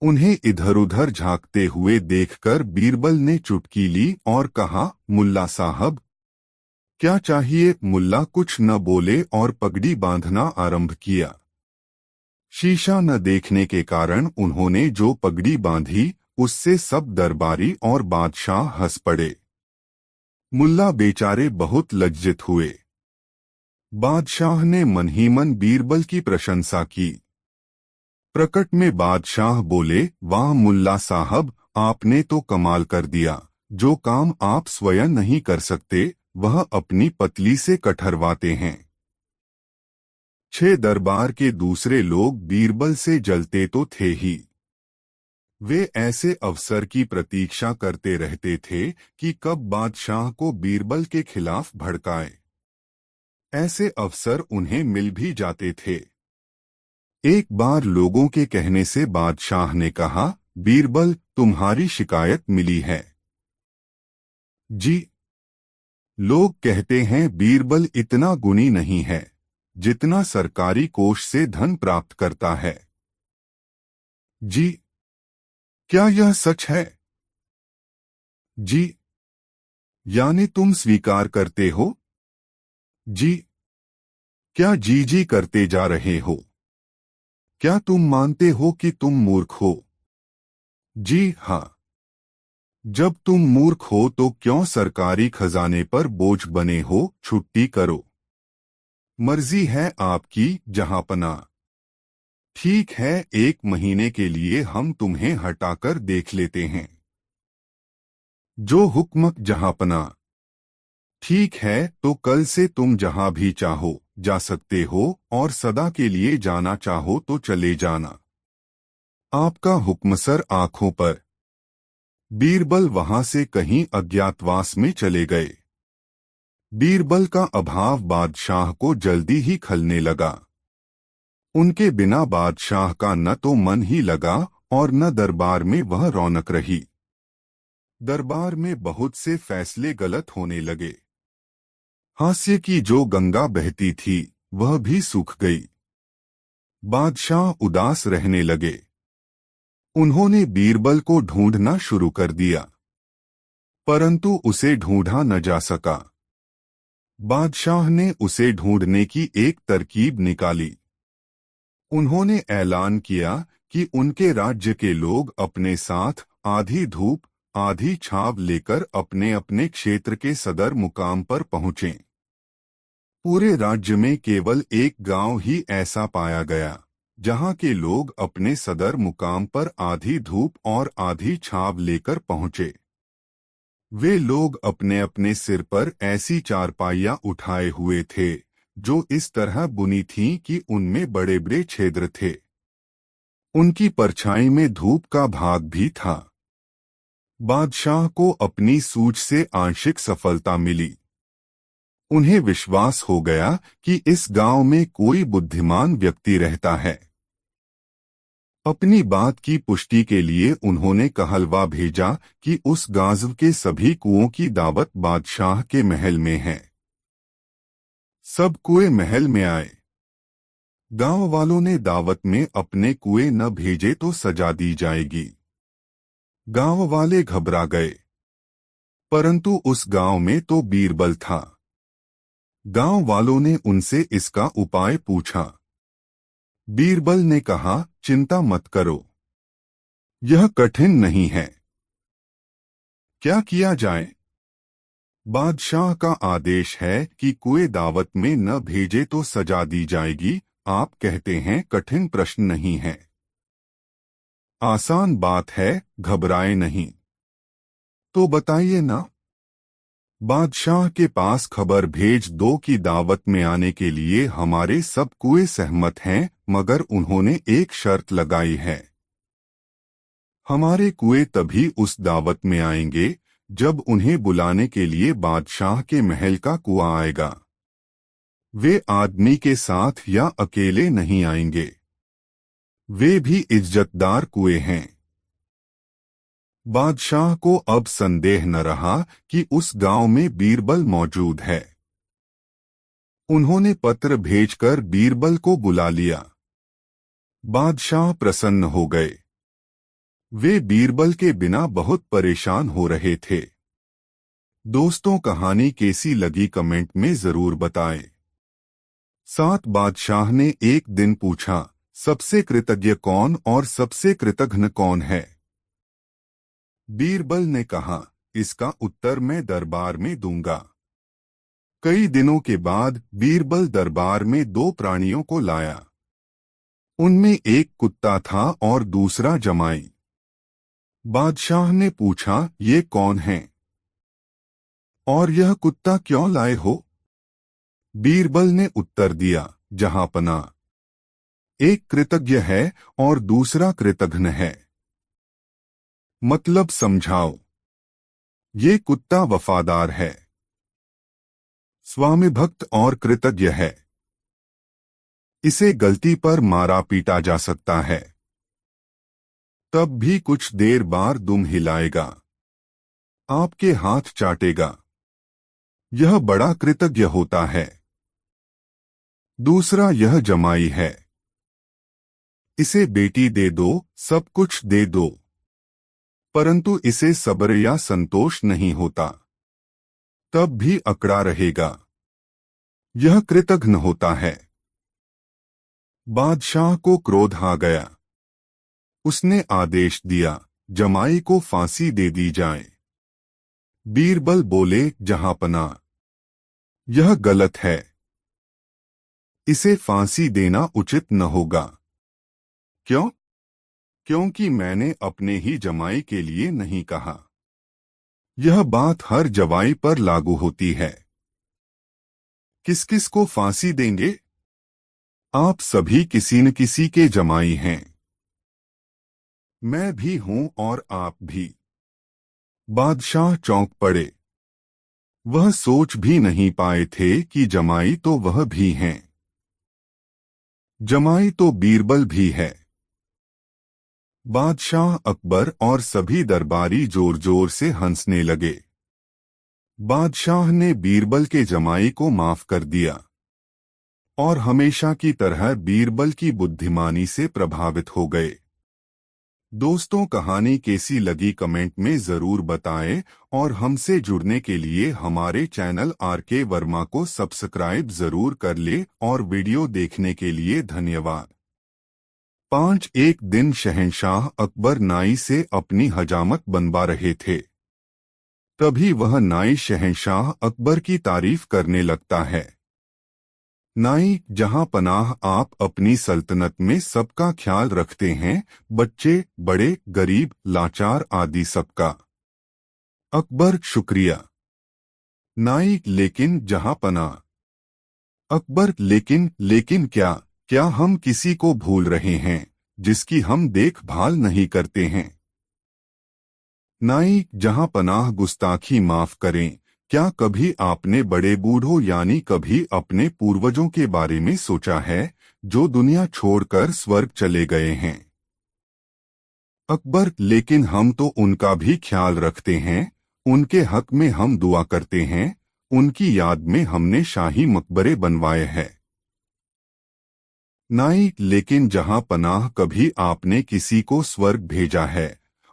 उन्हें इधर-उधर झांकते हुए देखकर बीरबल ने चुटकी ली और कहा, मुल्ला साहब क्या चाहिए। मुल्ला कुछ न बोले और पगड़ी बांधना आरंभ किया। शीशा न देखने के कारण उन्होंने जो पगड़ी बांधी उससे सब दरबारी और बादशाह हंस पड़े। मुल्ला बेचारे बहुत लज्जित हुए। बादशाह ने मन ही मन बीरबल की प्रशंसा की। प्रकट में बादशाह बोले, वाह मुल्ला साहब, आपने तो कमाल कर दिया। जो काम आप स्वयं नहीं कर सकते वह अपनी पतली से कठरवाते हैं। 6 दरबार के दूसरे लोग बीरबल से जलते तो थे ही, वे ऐसे अवसर की प्रतीक्षा करते रहते थे कि कब बादशाह को बीरबल के खिलाफ भड़काए। ऐसे अवसर उन्हें मिल भी जाते थे। एक बार लोगों के कहने से बादशाह ने कहा, बीरबल तुम्हारी शिकायत मिली है। जी, लोग कहते हैं बीरबल इतना गुणी नहीं है जितना सरकारी कोष से धन प्राप्त करता है। जी, क्या यह सच है? जी, यानी तुम स्वीकार करते हो? जी, क्या जी जी करते जा रहे हो? क्या तुम मानते हो कि तुम मूर्ख हो? जी हाँ। जब तुम मूर्ख हो तो क्यों सरकारी खजाने पर बोझ बने हो? छुट्टी करो। मर्जी है आपकी जहांपना। ठीक है, 1 महीने के लिए हम तुम्हें हटाकर देख लेते हैं। जो हुक्म जहाँपना। ठीक है, तो कल से तुम जहाँ भी चाहो जा सकते हो और सदा के लिए जाना चाहो तो चले जाना। आपका हुक्म सर। आंखों पर। बीरबल वहां से कहीं अज्ञातवास में चले गए। बीरबल का अभाव बादशाह को जल्दी ही खलने लगा। उनके बिना बादशाह का न तो मन ही लगा और न दरबार में वह रौनक रही। दरबार में बहुत से फैसले गलत होने लगे। हास्य की जो गंगा बहती थी वह भी सूख गई। बादशाह उदास रहने लगे। उन्होंने बीरबल को ढूंढना शुरू कर दिया, परंतु उसे ढूंढा न जा सका। बादशाह ने उसे ढूंढने की एक तरकीब निकाली। उन्होंने ऐलान किया कि उनके राज्य के लोग अपने साथ आधी धूप आधी छाव लेकर अपने अपने क्षेत्र के सदर मुकाम पर पहुंचें। पूरे राज्य में केवल एक गांव ही ऐसा पाया गया जहां के लोग अपने सदर मुकाम पर आधी धूप और आधी छाव लेकर पहुंचे। वे लोग अपने अपने सिर पर ऐसी चारपाइयां उठाए हुए थे जो इस तरह बुनी थीं कि उनमें बड़े बड़े छिद्र थे। उनकी परछाई में धूप का भाग भी था। बादशाह को अपनी सूझ से आंशिक सफलता मिली। उन्हें विश्वास हो गया कि इस गांव में कोई बुद्धिमान व्यक्ति रहता है। अपनी बात की पुष्टि के लिए उन्होंने कहलवा भेजा कि उस गाज़व के सभी कुओं की दावत बादशाह के महल में है। सब कुएं महल में आए। गांव वालों ने दावत में अपने कुएं न भेजे तो सजा दी जाएगी। गांव वाले घबरा गए, परंतु उस गांव में तो बीरबल था। गांव वालों ने उनसे इसका उपाय पूछा। बीरबल ने कहा, चिंता मत करो, यह कठिन नहीं है। क्या किया जाए? बादशाह का आदेश है कि कुएं दावत में न भेजे तो सजा दी जाएगी। आप कहते हैं कठिन प्रश्न नहीं है। आसान बात है, घबराए नहीं। तो बताइए ना। बादशाह के पास खबर भेज दो कि दावत में आने के लिए हमारे सब कुएं सहमत हैं, मगर उन्होंने एक शर्त लगाई है। हमारे कुएं तभी उस दावत में आएंगे जब उन्हें बुलाने के लिए बादशाह के महल का कुआं आएगा। वे आदमी के साथ या अकेले नहीं आएंगे। वे भी इज्जतदार कुएं हैं। बादशाह को अब संदेह न रहा कि उस गांव में बीरबल मौजूद है। उन्होंने पत्र भेजकर बीरबल को बुला लिया। बादशाह प्रसन्न हो गए। वे बीरबल के बिना बहुत परेशान हो रहे थे। दोस्तों, कहानी कैसी लगी कमेंट में जरूर बताएं। साथ बादशाह ने एक दिन पूछा, सबसे कृतज्ञ कौन और सबसे कृतघ्न कौन है? बीरबल ने कहा, इसका उत्तर मैं दरबार में दूंगा। कई दिनों के बाद बीरबल दरबार में 2 प्राणियों को लाया। उनमें एक कुत्ता था और दूसरा जमाई। बादशाह ने पूछा, ये कौन हैं? और यह कुत्ता क्यों लाए हो? बीरबल ने उत्तर दिया, जहाँपना, एक कृतज्ञ है और दूसरा कृतघ्न है। मतलब समझाओ। ये कुत्ता वफादार है, स्वामी भक्त और कृतज्ञ है। इसे गलती पर मारा पीटा जा सकता है, तब भी कुछ देर बाद दुम हिलाएगा, आपके हाथ चाटेगा। यह बड़ा कृतज्ञ होता है। दूसरा यह जमाई है। इसे बेटी दे दो, सब कुछ दे दो, परंतु इसे सब्र या संतोष नहीं होता, तब भी अकड़ा रहेगा। यह कृतघ्न होता है। बादशाह को क्रोध आ गया। उसने आदेश दिया, जमाई को फांसी दे दी जाए। बीरबल बोले, जहाँपना, यह गलत है। इसे फांसी देना उचित न होगा। क्यों? क्योंकि मैंने अपने ही जमाई के लिए नहीं कहा। यह बात हर जवाई पर लागू होती है। किस किस को फांसी देंगे? आप सभी किसी न किसी के जमाई हैं। मैं भी हूं और आप भी। बादशाह चौंक पड़े। वह सोच भी नहीं पाए थे कि जमाई तो वह भी हैं। जमाई तो बीरबल भी है। बादशाह अकबर और सभी दरबारी जोर जोर से हंसने लगे। बादशाह ने बीरबल के जमाई को माफ कर दिया और हमेशा की तरह बीरबल की बुद्धिमानी से प्रभावित हो गए। दोस्तों, कहानी कैसी लगी कमेंट में जरूर बताएं और हमसे जुड़ने के लिए हमारे चैनल आर.के. वर्मा को सब्सक्राइब जरूर कर ले और वीडियो देखने के लिए धन्यवाद। 1 दिन शहंशाह अकबर नाई से अपनी हजामत बनवा रहे थे। तभी वह नाई शहंशाह अकबर की तारीफ करने लगता है। नाई, जहां पनाह आप अपनी सल्तनत में सबका ख्याल रखते हैं, बच्चे, बड़े, गरीब, लाचार आदि सबका। अकबर, शुक्रिया। नाई, लेकिन जहां पनाह। अकबर, लेकिन क्या? क्या हम किसी को भूल रहे हैं जिसकी हम देखभाल नहीं करते हैं? नाई, जहां पनाह, गुस्ताखी माफ करें। क्या कभी आपने बड़े बूढ़ों यानी कभी अपने पूर्वजों के बारे में सोचा है जो दुनिया छोड़कर स्वर्ग चले गए हैं? अकबर, लेकिन हम तो उनका भी ख्याल रखते हैं। उनके हक में हम दुआ करते हैं। उनकी याद में हमने शाही मकबरे बनवाए हैं। नाई, लेकिन जहां पनाह कभी आपने किसी को स्वर्ग भेजा है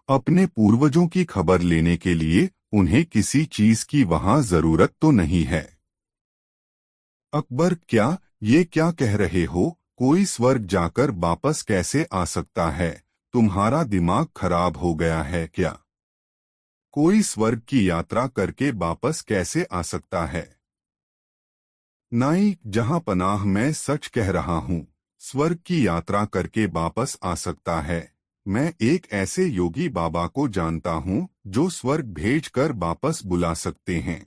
अपने पूर्वजों की खबर लेने के लिए? उन्हें किसी चीज की वहां जरूरत तो नहीं है। अकबर, ये क्या कह रहे हो? कोई स्वर्ग जाकर वापस कैसे आ सकता है? तुम्हारा दिमाग खराब हो गया है क्या? कोई स्वर्ग की यात्रा करके वापस कैसे आ सकता है? नाई, जहां पनाह, मैं सच कह रहा हूँ। स्वर्ग की यात्रा करके वापस आ सकता है। मैं एक ऐसे योगी बाबा को जानता हूँ जो स्वर्ग भेजकर वापस बुला सकते हैं।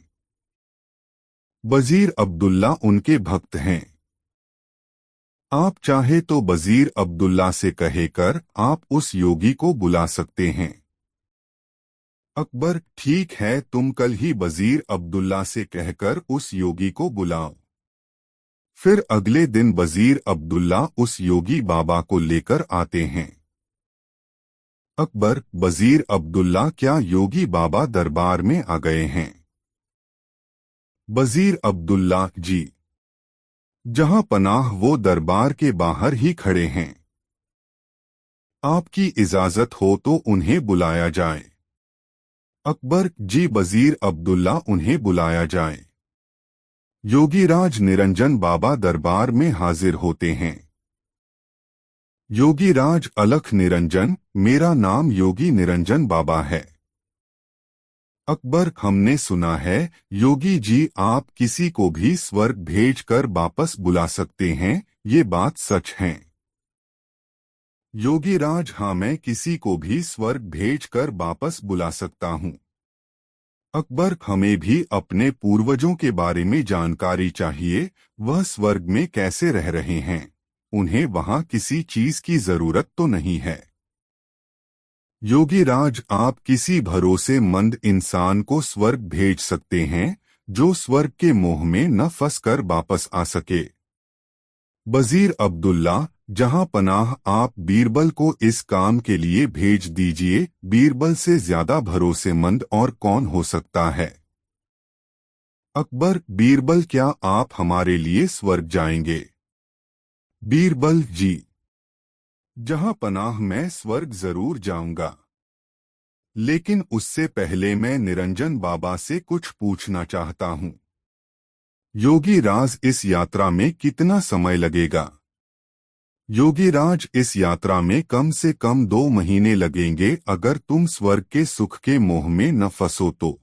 वजीर अब्दुल्ला उनके भक्त हैं। आप चाहे तो वजीर अब्दुल्ला से कहेकर आप उस योगी को बुला सकते हैं। अकबर, ठीक है, तुम कल ही वजीर अब्दुल्ला से कहकर उस योगी को बुलाओ। फिर अगले दिन वजीर अब्दुल्ला उस योगी बाबा को लेकर आते हैं। अकबर, वजीर अब्दुल्ला, क्या योगी बाबा दरबार में आ गए हैं? वजीर अब्दुल्ला, जी। जहां पनाह, वो दरबार के बाहर ही खड़े हैं। आपकी इजाजत हो तो उन्हें बुलाया जाए। अकबर, जी वजीर अब्दुल्ला, उन्हें बुलाया जाए। योगीराज निरंजन बाबा दरबार में हाजिर होते हैं। योगीराज, अलख निरंजन, मेरा नाम योगी निरंजन बाबा है। अकबर, हमने सुना है योगी जी आप किसी को भी स्वर्ग भेजकर वापस बुला सकते हैं, ये बात सच है? योगीराज, हाँ, मैं किसी को भी स्वर्ग भेजकर वापस बुला सकता हूँ। अकबर, हमें भी अपने पूर्वजों के बारे में जानकारी चाहिए। वह स्वर्ग में कैसे रह रहे हैं? उन्हें वहां किसी चीज की जरूरत तो नहीं है। योगीराज, आप किसी भरोसेमंद इंसान को स्वर्ग भेज सकते हैं जो स्वर्ग के मोह में न फंसकर वापस आ सके। वजीर अब्दुल्ला, जहां पनाह, आप बीरबल को इस काम के लिए भेज दीजिए। बीरबल से ज्यादा भरोसेमंद और कौन हो सकता है? अकबर, बीरबल, क्या आप हमारे लिए स्वर्ग जाएंगे? बीरबल, जी। जहां पनाह, मैं स्वर्ग जरूर जाऊंगा, लेकिन उससे पहले मैं निरंजन बाबा से कुछ पूछना चाहता हूं। योगीराज, इस यात्रा में कितना समय लगेगा? योगीराज, इस यात्रा में कम से कम 2 महीने लगेंगे अगर तुम स्वर्ग के सुख के मोह में न फंसो तो।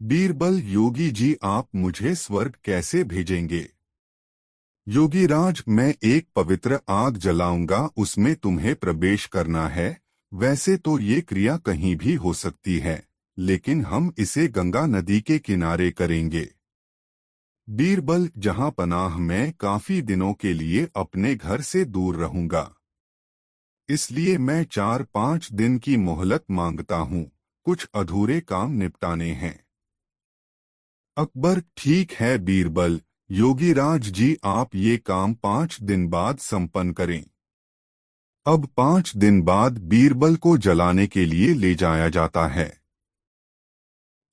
बीरबल, योगी जी आप मुझे स्वर्ग कैसे भेजेंगे? योगीराज, मैं एक पवित्र आग जलाऊंगा, उसमें तुम्हें प्रवेश करना है। वैसे तो ये क्रिया कहीं भी हो सकती है, लेकिन हम इसे गंगा नदी के किनारे करेंगे। बीरबल, जहां पनाह मैं काफी दिनों के लिए अपने घर से दूर रहूंगा, इसलिए मैं 4-5 दिन की मोहलत मांगता हूँ। कुछ अधूरे काम निपटाने हैं। अकबर, ठीक है बीरबल। योगीराज जी, आप ये काम 5 दिन बाद संपन्न करें। अब 5 दिन बाद बीरबल को जलाने के लिए ले जाया जाता है।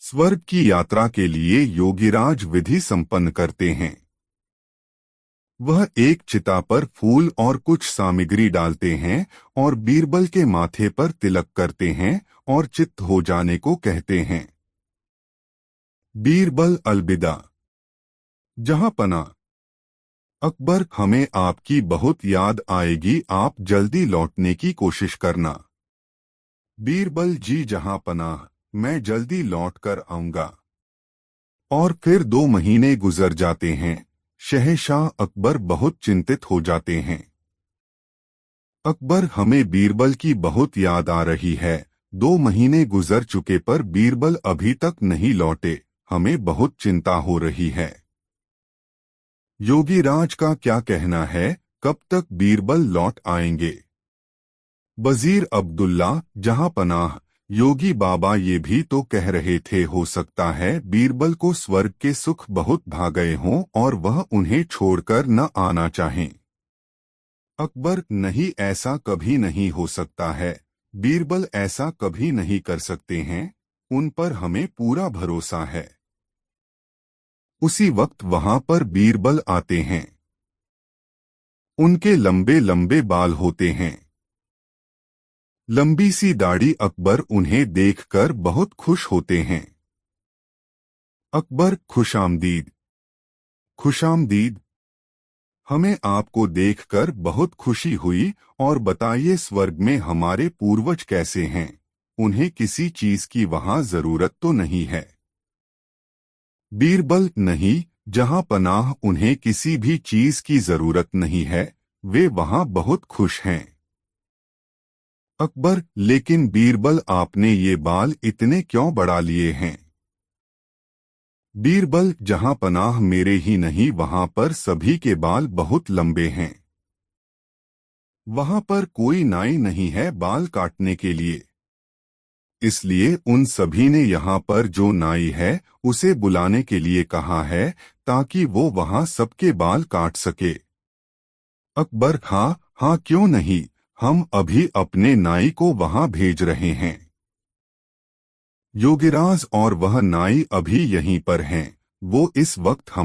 स्वर्ग की यात्रा के लिए योगीराज विधि संपन्न करते हैं। वह एक चिता पर फूल और कुछ सामग्री डालते हैं और बीरबल के माथे पर तिलक करते हैं और चित्त हो जाने को कहते हैं। बीरबल, अलविदा। जहां पना अकबर, हमें आपकी बहुत याद आएगी, आप जल्दी लौटने की कोशिश करना। बीरबल जी, जहां पनाह, मैं जल्दी लौट कर आऊंगा। और फिर 2 महीने गुजर जाते हैं। शहंशाह अकबर बहुत चिंतित हो जाते हैं। अकबर, हमें बीरबल की बहुत याद आ रही है। 2 महीने गुजर चुके पर बीरबल अभी तक नहीं लौटे, हमें बहुत चिंता हो रही है। योगीराज का क्या कहना है, कब तक बीरबल लौट आएंगे? वजीर अब्दुल्ला, जहां पनाह, योगी बाबा ये भी तो कह रहे थे हो सकता है बीरबल को स्वर्ग के सुख बहुत भा गए हों और वह उन्हें छोड़कर न आना चाहें। अकबर, नहीं, ऐसा कभी नहीं हो सकता है। बीरबल ऐसा कभी नहीं कर सकते हैं। उन पर हमें पूरा भरोसा है। उसी वक्त वहां पर बीरबल आते हैं। उनके लंबे लंबे बाल होते हैं, लंबी सी दाढ़ी। अकबर उन्हें देखकर बहुत खुश होते हैं। अकबर, खुशामदीद। खुशामदीद। हमें आपको देखकर बहुत खुशी हुई। और बताइए, स्वर्ग में हमारे पूर्वज कैसे हैं? उन्हें किसी चीज की वहां जरूरत तो नहीं है? बीरबल, नहीं, जहां पनाह, उन्हें किसी भी चीज की जरूरत नहीं है। वे वहां बहुत खुश हैं। अकबर, लेकिन बीरबल, आपने ये बाल इतने क्यों बढ़ा लिए हैं? बीरबल, जहां पनाह, मेरे ही नहीं, वहां पर सभी के बाल बहुत लंबे हैं। वहां पर कोई नाई नहीं है बाल काटने के लिए, इसलिए उन सभी ने यहाँ पर जो नाई है उसे बुलाने के लिए कहा है, ताकि वो वहां सबके बाल काट सके। अकबर, हाँ हाँ, क्यों नहीं, हम अभी अपने नाई को वहां भेज रहे हैं। योगीराज और वह नाई अभी यहीं पर हैं। वो इस वक्त हम